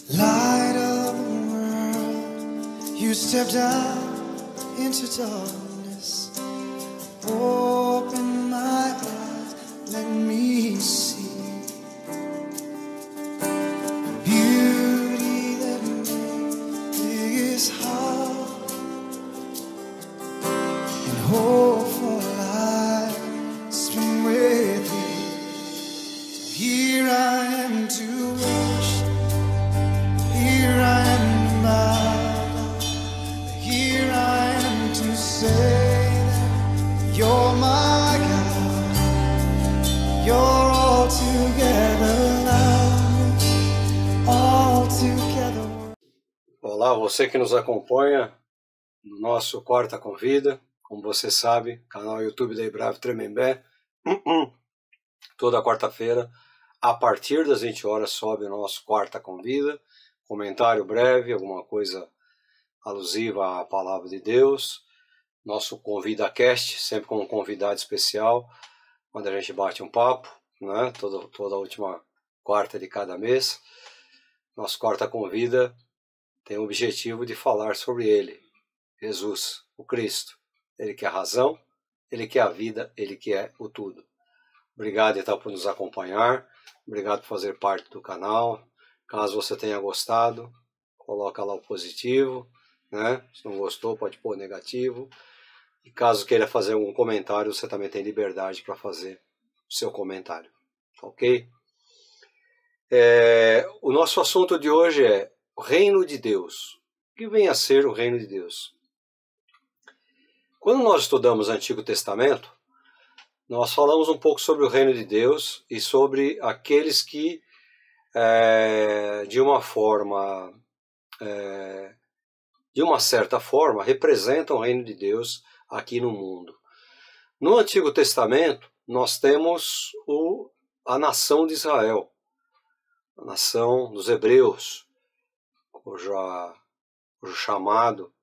Light of the world, you stepped out into darkness. Open my eyes, let me see beauty that made this heart and hope for life spring with thee. Here I am to worship. Here I am, my God. Here I am to say that you're my God. You're altogether lovely, altogether. Olá, você que nos acompanha no nosso Quarta Convida. Como você sabe, canal YouTube da Ibrave Tremembé. Toda quarta-feira, a partir das 20 horas, sobe o nosso Quarta Convida. Comentário breve, alguma coisa alusiva à palavra de Deus. Nosso ConvidaCast, sempre com um convidado especial, onde a gente bate um papo, né? Toda última quarta de cada mês. Nosso Quarta Convida tem o objetivo de falar sobre Ele, Jesus, o Cristo. Ele que é a razão, Ele que é a vida, Ele que é o tudo. Obrigado então por nos acompanhar, obrigado por fazer parte do canal. Caso você tenha gostado, coloca lá o positivo, né? Se não gostou, pode pôr negativo. E caso queira fazer algum comentário, você também tem liberdade para fazer o seu comentário, ok? O nosso assunto de hoje é o Reino de Deus. O que vem a ser o Reino de Deus? Quando nós estudamos o Antigo Testamento, nós falamos um pouco sobre o Reino de Deus e sobre aqueles que de uma certa forma, representam o reino de Deus aqui no mundo. No Antigo Testamento, nós temos a nação de Israel, a nação dos hebreus, cujo chamado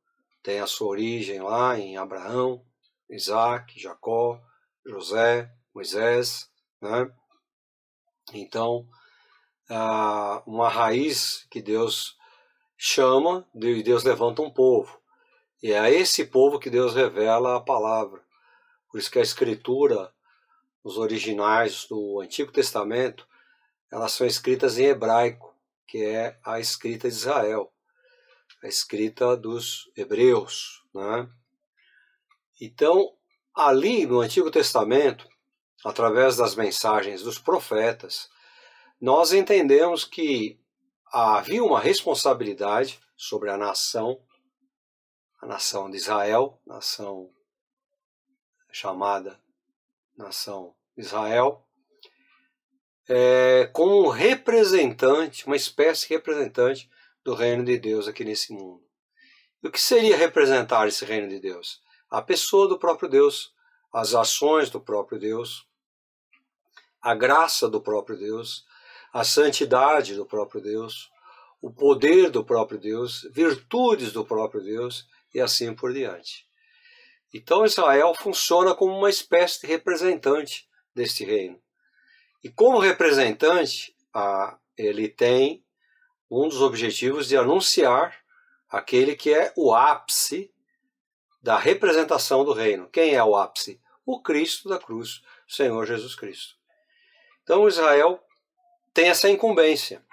tem a sua origem lá em Abraão, Isaac, Jacó, José, Moisés, né? Então, uma raiz que Deus chama, e Deus levanta um povo. E é a esse povo que Deus revela a palavra. Por isso que a escritura, os originais do Antigo Testamento, elas são escritas em hebraico, que é a escrita de Israel, a escrita dos hebreus, né? Então, ali no Antigo Testamento, através das mensagens dos profetas, nós entendemos que havia uma responsabilidade sobre a nação de Israel, nação chamada Nação Israel, como um representante, uma espécie de representante do reino de Deus aqui nesse mundo. E o que seria representar esse reino de Deus? A pessoa do próprio Deus, as ações do próprio Deus, a graça do próprio Deus, a santidade do próprio Deus, o poder do próprio Deus, virtudes do próprio Deus e assim por diante. Então Israel funciona como uma espécie de representante deste reino. E como representante, ele tem um dos objetivos de anunciar aquele que é o ápice da representação do reino. Quem é o ápice? O Cristo da cruz, o Senhor Jesus Cristo. Então Israel tem essa incumbência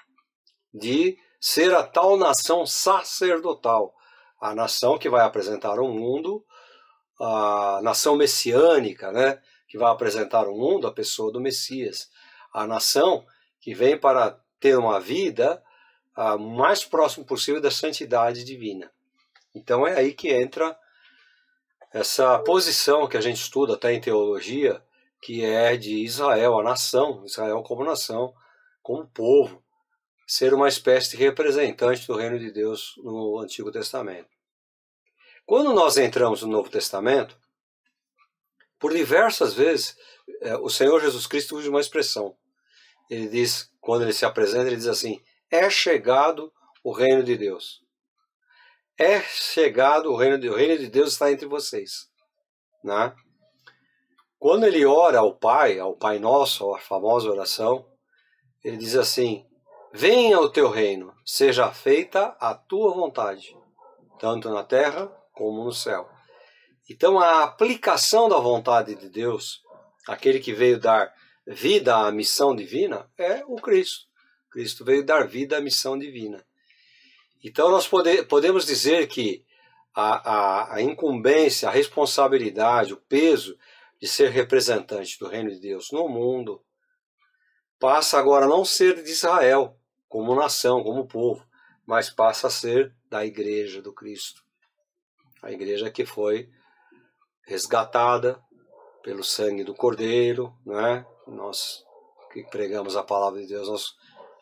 de ser a tal nação sacerdotal, a nação que vai apresentar ao mundo, a nação messiânica, né, que vai apresentar ao mundo a pessoa do Messias, a nação que vem para ter uma vida o mais próximo possível da santidade divina. Então é aí que entra essa posição que a gente estuda até em teologia, que é de Israel, a nação, Israel como nação, como povo, ser uma espécie de representante do reino de Deus no Antigo Testamento. Quando nós entramos no Novo Testamento, por diversas vezes, o Senhor Jesus Cristo usa uma expressão. Ele diz, quando ele se apresenta, ele diz assim, é chegado o reino de Deus. É chegado o reino de Deus está entre vocês. Né? Quando ele ora ao Pai Nosso, a famosa oração, ele diz assim, venha o teu reino, seja feita a tua vontade, tanto na terra como no céu. Então a aplicação da vontade de Deus, aquele que veio dar vida à missão divina, é o Cristo. Cristo veio dar vida à missão divina. Então nós podemos dizer que a incumbência, a responsabilidade, o peso de ser representante do reino de Deus no mundo passa agora a não ser de Israel como nação, como povo, mas passa a ser da igreja do Cristo. A igreja que foi resgatada pelo sangue do Cordeiro, né? Nós que pregamos a palavra de Deus, nós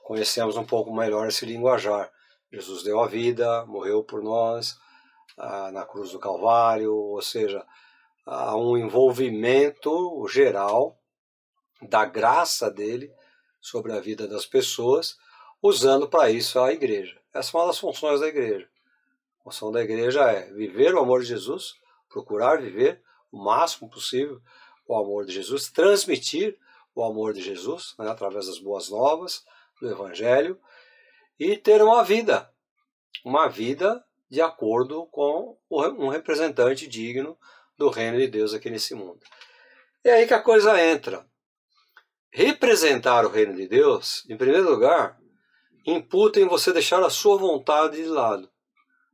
conhecemos um pouco melhor esse linguajar. Jesus deu a vida, morreu por nós na cruz do Calvário, ou seja, há um envolvimento geral da graça dele sobre a vida das pessoas, usando para isso a igreja. Essa é uma das funções da igreja. A função da igreja é viver o amor de Jesus, procurar viver o máximo possível o amor de Jesus, transmitir o amor de Jesus, né, através das boas novas, do Evangelho, e ter uma vida de acordo com um representante digno do reino de Deus aqui nesse mundo. É aí que a coisa entra. Representar o reino de Deus, em primeiro lugar, imputa em você deixar a sua vontade de lado.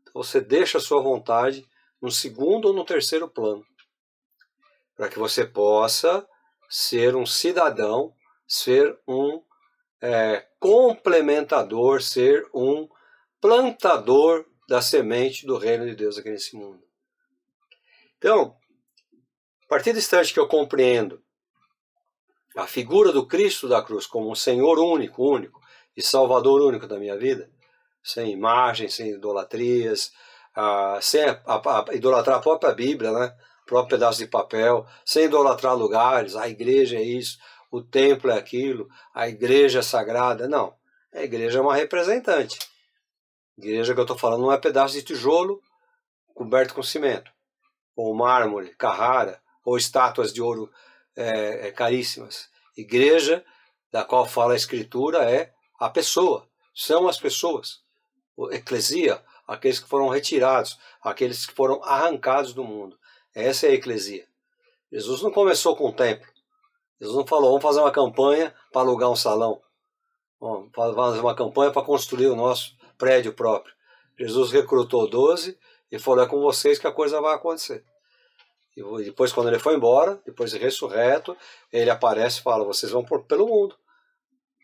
Então, você deixa a sua vontade no segundo ou no terceiro plano, para que você possa ser um cidadão, ser um complementador, ser um plantador da semente do reino de Deus aqui nesse mundo. Então, a partir do instante que eu compreendo a figura do Cristo da cruz como um Senhor único e Salvador único da minha vida, sem imagens, sem idolatrias, sem idolatrar a própria Bíblia, né? O próprio pedaço de papel, sem idolatrar lugares, a igreja é isso, o templo é aquilo, a igreja é sagrada. Não, a igreja é uma representante. A igreja que eu estou falando não é pedaço de tijolo coberto com cimento, ou mármore, Carrara, ou estátuas de ouro caríssimas. Igreja da qual fala a Escritura é a pessoa, são as pessoas. O eclesia, aqueles que foram retirados, aqueles que foram arrancados do mundo. Essa é a eclesia. Jesus não começou com um templo. Jesus não falou, vamos fazer uma campanha para alugar um salão. Vamos fazer uma campanha para construir o nosso prédio próprio. Jesus recrutou 12 e falou, é com vocês que a coisa vai acontecer. E depois, quando ele foi embora, depois de ressurreto, ele aparece e fala, vocês vão pelo mundo.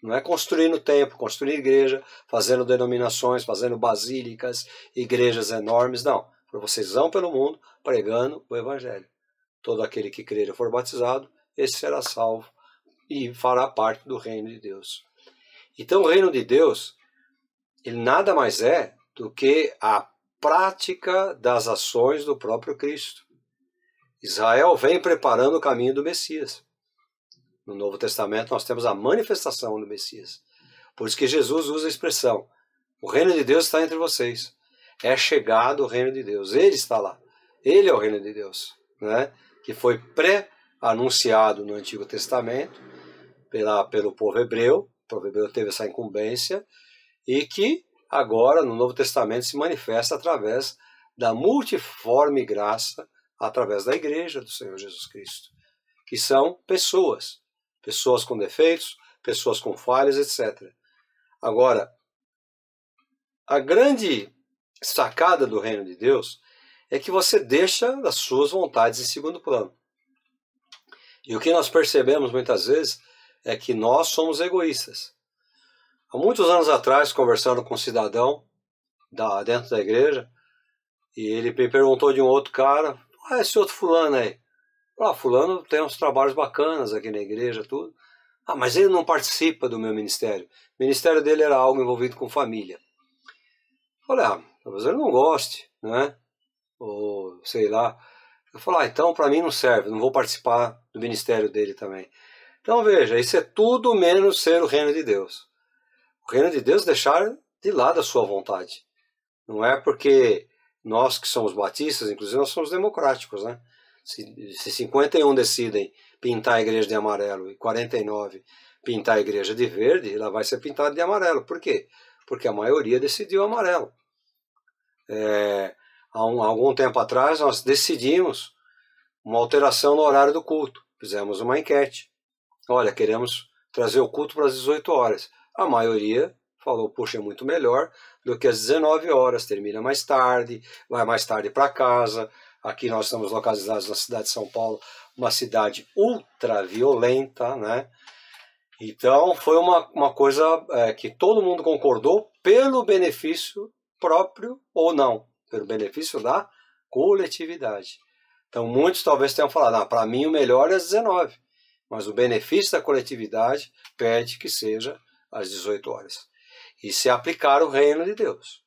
Não é construindo templo, construir igreja, fazendo denominações, fazendo basílicas, igrejas enormes, não. Vocês vão pelo mundo pregando o Evangelho. Todo aquele que crer e for batizado, esse será salvo e fará parte do reino de Deus. Então o reino de Deus, ele nada mais é do que a prática das ações do próprio Cristo. Israel vem preparando o caminho do Messias. No Novo Testamento nós temos a manifestação do Messias. Por isso que Jesus usa a expressão, o reino de Deus está entre vocês. É chegado o reino de Deus. Ele está lá. Ele é o reino de Deus, né? Que foi pré-anunciado no Antigo Testamento pelo povo hebreu. O povo hebreu teve essa incumbência e que agora no Novo Testamento se manifesta através da multiforme graça, através da igreja do Senhor Jesus Cristo, que são pessoas com defeitos, pessoas com falhas, etc. Agora, a grande sacada do reino de Deus é que você deixa as suas vontades em segundo plano. E o que nós percebemos muitas vezes é que nós somos egoístas. Há muitos anos atrás, conversando com um cidadão dentro da igreja, e ele me perguntou de um outro cara, esse outro fulano aí, fulano tem uns trabalhos bacanas aqui na igreja, tudo. Mas ele não participa do meu ministério. O ministério dele era algo envolvido com família. Falei, talvez ele não goste, né? Ou sei lá. Eu falei, então para mim não serve, não vou participar do ministério dele também. Então veja, isso é tudo menos ser o reino de Deus. O reino de Deus é deixar de lado a sua vontade. Não é porque nós que somos batistas, inclusive nós somos democráticos, né? Se 51 decidem pintar a igreja de amarelo e 49 pintar a igreja de verde, ela vai ser pintada de amarelo. Por quê? Porque a maioria decidiu amarelo. Há algum tempo atrás nós decidimos uma alteração no horário do culto. Fizemos uma enquete. Olha, queremos trazer o culto para as 18 horas. A maioria falou, puxa, é muito melhor do que às 19 horas, termina mais tarde, vai mais tarde para casa. Aqui nós estamos localizados na cidade de São Paulo, uma cidade ultra violenta, né? Então foi uma coisa que todo mundo concordou pelo benefício próprio ou não, pelo benefício da coletividade. Então muitos talvez tenham falado, para mim o melhor é às 19, mas o benefício da coletividade pede que seja às 18 horas. E se aplicar o reino de Deus.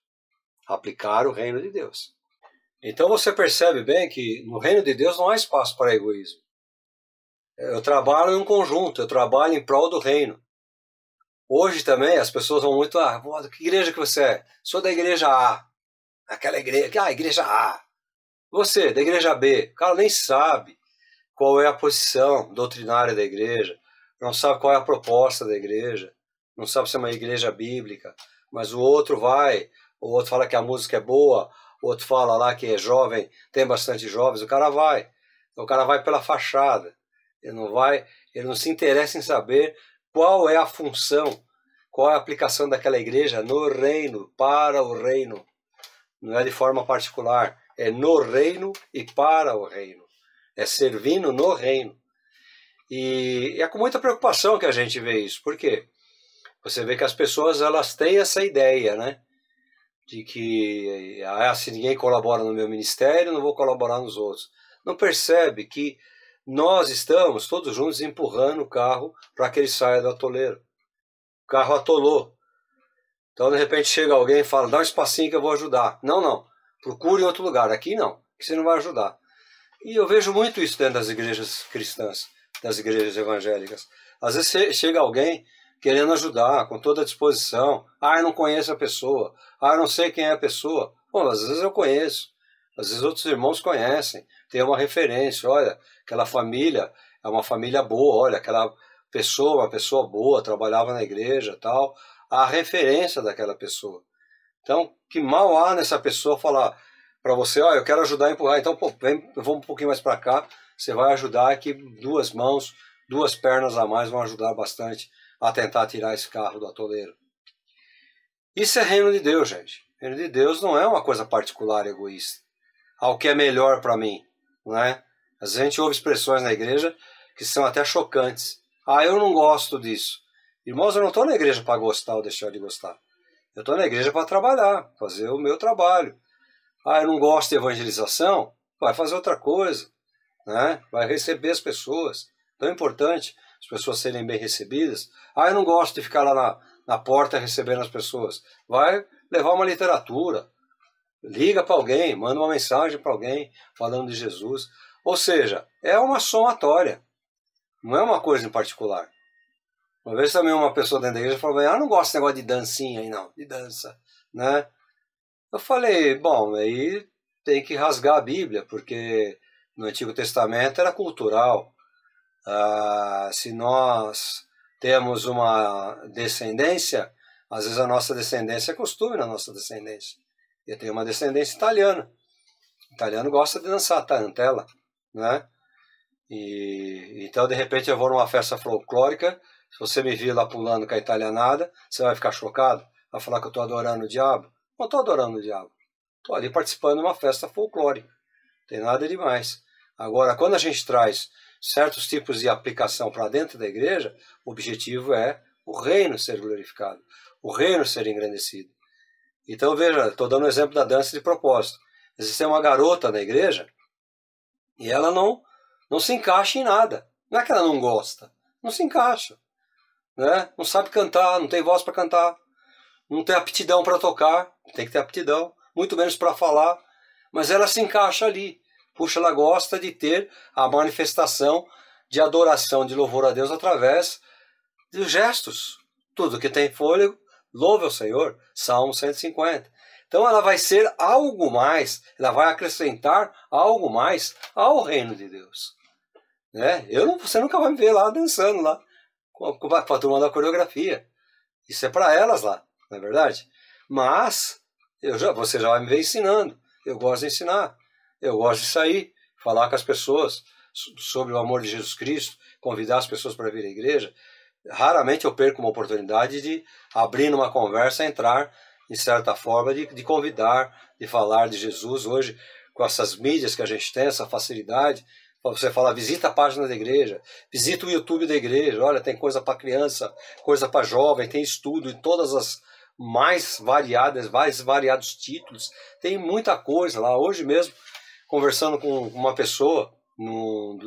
Aplicar o reino de Deus. Então você percebe bem que no reino de Deus não há espaço para egoísmo. Eu trabalho em um conjunto, eu trabalho em prol do reino. Hoje também as pessoas vão muito, que igreja que você é? Sou da igreja A. Aquela igreja, igreja A. Você, da igreja B. O cara nem sabe qual é a posição doutrinária da igreja, não sabe qual é a proposta da igreja, não sabe se é uma igreja bíblica, mas o outro vai, o outro fala que a música é boa, o outro fala lá que é jovem, tem bastante jovens, o cara vai pela fachada, ele não se interessa em saber qual é a função, qual é a aplicação daquela igreja no reino, para o reino, não é de forma particular, é no reino e para o reino, é servindo no reino. E é com muita preocupação que a gente vê isso, por quê? Você vê que as pessoas elas têm essa ideia, né? De que se ninguém colabora no meu ministério, não vou colaborar nos outros. Não percebe que nós estamos todos juntos empurrando o carro para que ele saia do atoleiro. O carro atolou. Então, de repente, chega alguém e fala, dá um espacinho que eu vou ajudar. Não. Procure em outro lugar. Aqui não, que você não vai ajudar. E eu vejo muito isso dentro das igrejas cristãs, das igrejas evangélicas. Às vezes chega alguém querendo ajudar, com toda a disposição. Eu não conheço a pessoa. Eu não sei quem é a pessoa. Bom, às vezes eu conheço. Às vezes outros irmãos conhecem. Tem uma referência. Olha, aquela família é uma família boa. Olha, aquela pessoa, uma pessoa boa, trabalhava na igreja, tal. Há a referência daquela pessoa. Então, que mal há nessa pessoa falar para você, eu quero ajudar a empurrar. Então, vamos um pouquinho mais para cá. Você vai ajudar aqui, 2 mãos, 2 pernas a mais vão ajudar bastante a tentar tirar esse carro do atoleiro. Isso é reino de Deus, gente. Reino de Deus não é uma coisa particular, egoísta. Ao que é melhor para mim, não é? Às vezes a gente ouve expressões na igreja que são até chocantes. Eu não gosto disso. Irmãos, eu não estou na igreja para gostar ou deixar de gostar. Eu estou na igreja para trabalhar, fazer o meu trabalho. Eu não gosto de evangelização? Vai fazer outra coisa, né? Vai receber as pessoas. Tão importante as pessoas serem bem recebidas. Eu não gosto de ficar lá na porta recebendo as pessoas. Vai levar uma literatura. Liga para alguém, manda uma mensagem para alguém falando de Jesus. Ou seja, é uma somatória. Não é uma coisa em particular. Uma vez também uma pessoa dentro da igreja falou, não gosto desse negócio de dancinha aí não, de dança, né? Eu falei, bom, aí tem que rasgar a Bíblia, porque no Antigo Testamento era cultural. Se nós temos uma descendência, às vezes a nossa descendência é costume na nossa descendência. Eu tenho uma descendência italiana. O italiano gosta de dançar tarantela, né? E então, de repente, eu vou numa festa folclórica, se você me vir lá pulando com a italianada, você vai ficar chocado? Vai falar que eu estou adorando o diabo? Não estou adorando o diabo. Estou ali participando de uma festa folclórica. Não tem nada demais. Agora, quando a gente traz certos tipos de aplicação para dentro da igreja, o objetivo é o reino ser glorificado, o reino ser engrandecido. Então, veja, estou dando o exemplo da dança de propósito. Existe uma garota na igreja e ela não se encaixa em nada. Não é que ela não gosta, não se encaixa. Né? Não sabe cantar, não tem voz para cantar, não tem aptidão para tocar, tem que ter aptidão, muito menos para falar, mas ela se encaixa ali. Puxa, ela gosta de ter a manifestação de adoração, de louvor a Deus através dos gestos. Tudo que tem fôlego, louve ao Senhor. Salmo 150. Então ela vai ser algo mais, ela vai acrescentar algo mais ao reino de Deus. Né? Você nunca vai me ver lá dançando lá. com a turma da coreografia. Isso é para elas lá, não é verdade? Mas você já vai me ver ensinando. Eu gosto de ensinar. Eu gosto de sair, falar com as pessoas sobre o amor de Jesus Cristo, convidar as pessoas para vir à igreja. Raramente eu perco uma oportunidade de abrir numa conversa, entrar, de certa forma, de convidar, de falar de Jesus. Hoje, com essas mídias que a gente tem, essa facilidade, você fala, visita a página da igreja, visita o YouTube da igreja, olha, tem coisa para criança, coisa para jovem, tem estudo em todas as mais variados títulos, tem muita coisa lá. Hoje mesmo, conversando com uma pessoa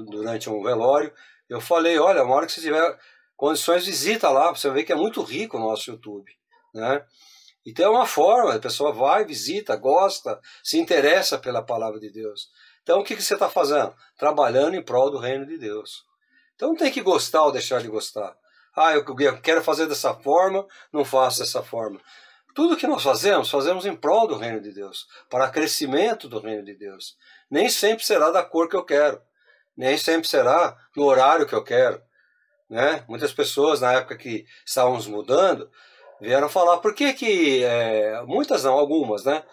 durante um velório, eu falei, olha, uma hora que você tiver condições, visita lá, você vai ver que é muito rico o nosso YouTube, né? Então é uma forma, a pessoa vai, visita, gosta, se interessa pela palavra de Deus. Então o que você está fazendo? Trabalhando em prol do reino de Deus. Então não tem que gostar ou deixar de gostar. Ah, eu quero fazer dessa forma, não faço dessa forma. Tudo que nós fazemos em prol do reino de Deus, para crescimento do reino de Deus. Nem sempre será da cor que eu quero, nem sempre será no horário que eu quero, né? Muitas pessoas, na época que estávamos mudando, vieram falar, por que muitas não, algumas, né?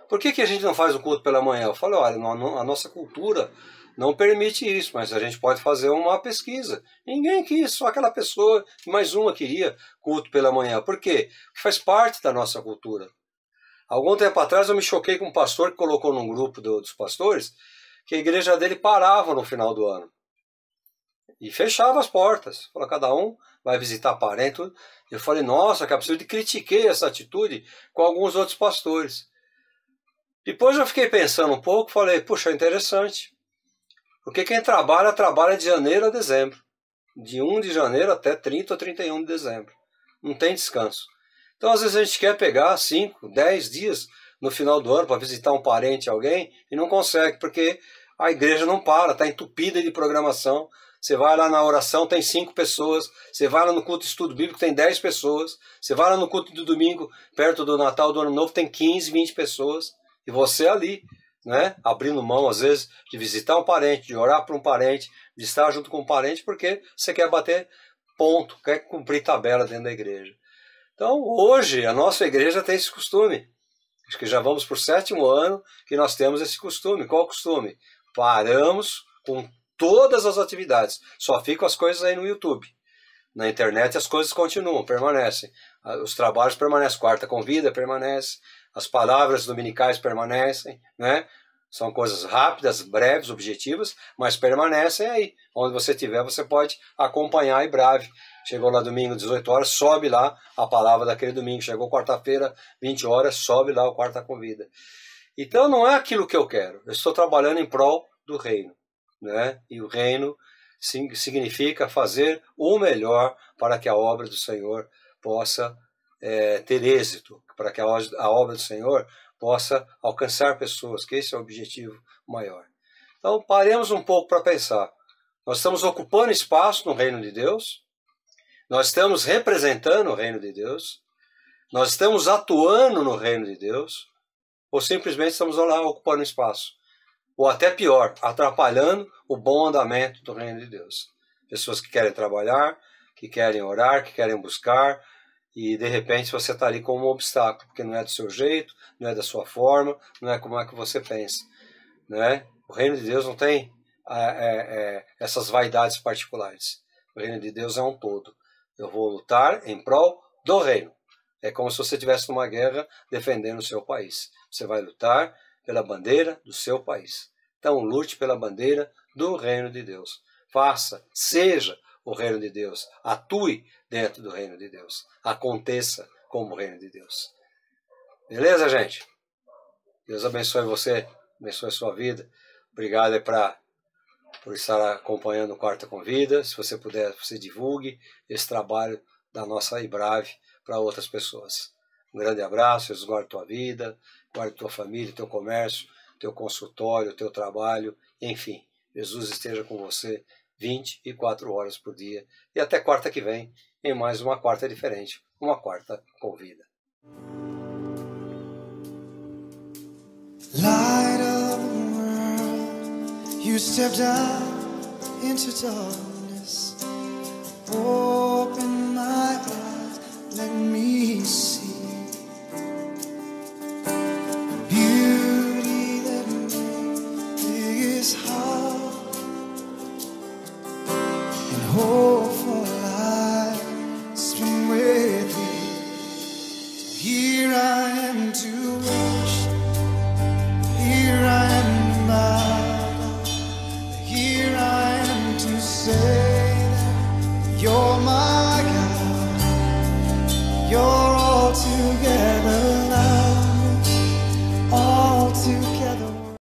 Por que a gente não faz o culto pela manhã? Eu falei, olha, a nossa cultura não permite isso, mas a gente pode fazer uma pesquisa. Ninguém quis, só aquela pessoa, mais uma queria culto pela manhã. Por quê? Porque faz parte da nossa cultura. Algum tempo atrás eu me choquei com um pastor que colocou num grupo dos pastores que a igreja dele parava no final do ano. E fechava as portas. Falou, cada um vai visitar parente. Tudo. Eu falei, nossa, que absurdo. E critiquei essa atitude com alguns outros pastores. Depois eu fiquei pensando um pouco, falei, puxa, interessante. Porque quem trabalha de janeiro a dezembro. De 1 de janeiro até 30 ou 31 de dezembro. Não tem descanso. Então, às vezes, a gente quer pegar 5, 10 dias no final do ano para visitar um parente, alguém, e não consegue, porque a igreja não para, está entupida de programação. Você vai lá na oração, tem 5 pessoas. Você vai lá no culto de estudo bíblico, tem 10 pessoas. Você vai lá no culto do domingo, perto do Natal, do Ano Novo, tem 15, 20 pessoas. E você ali, né, abrindo mão, às vezes, de visitar um parente, de orar para um parente, de estar junto com um parente, porque você quer bater ponto, quer cumprir tabela dentro da igreja. Então, hoje, a nossa igreja tem esse costume. Acho que já vamos para o 7º ano que nós temos esse costume. Qual o costume? Paramos com todas as atividades. Só ficam as coisas aí no YouTube. Na internet as coisas continuam, permanecem. Os trabalhos permanecem. Quarta Convida permanece. As palavras dominicais permanecem, né? São coisas rápidas, breves, objetivas, mas permanecem aí. Onde você estiver, você pode acompanhar e breve. Chegou lá domingo, 18 horas, sobe lá a palavra daquele domingo. Chegou quarta-feira, 20 horas, sobe lá o Quarta Convida. Então não é aquilo que eu quero. Eu estou trabalhando em prol do reino, né? E o reino significa fazer o melhor para que a obra do Senhor possa ter êxito, para que a obra do Senhor possa alcançar pessoas, que esse é o objetivo maior. Então paremos um pouco para pensar. Nós estamos ocupando espaço no reino de Deus, nós estamos representando o reino de Deus, nós estamos atuando no reino de Deus, ou simplesmente estamos lá ocupando espaço. Ou até pior, atrapalhando o bom andamento do reino de Deus. Pessoas que querem trabalhar, que querem orar, que querem buscar, e de repente você está ali como um obstáculo, porque não é do seu jeito, não é da sua forma, não é como é que você pensa, né? O reino de Deus não tem essas vaidades particulares. O reino de Deus é um todo. Eu vou lutar em prol do reino. É como se você estivesse numa guerra defendendo o seu país. Você vai lutar pela bandeira do seu país. Então lute pela bandeira do reino de Deus. Faça, seja o reino de Deus. Atue dentro do reino de Deus. Aconteça como o reino de Deus. Beleza, gente? Deus abençoe você, abençoe a sua vida. Obrigado por estar acompanhando o Quarta Convida. Se você puder, você divulgue esse trabalho da nossa IBRAVE para outras pessoas. Um grande abraço, Jesus guarde tua vida, guarde tua família, teu comércio, teu consultório, teu trabalho, enfim. Jesus esteja com você 24 horas por dia. E até quarta que vem, em mais uma quarta diferente, uma Quarta Convida. Light of the world, you stepped out into darkness. Open all my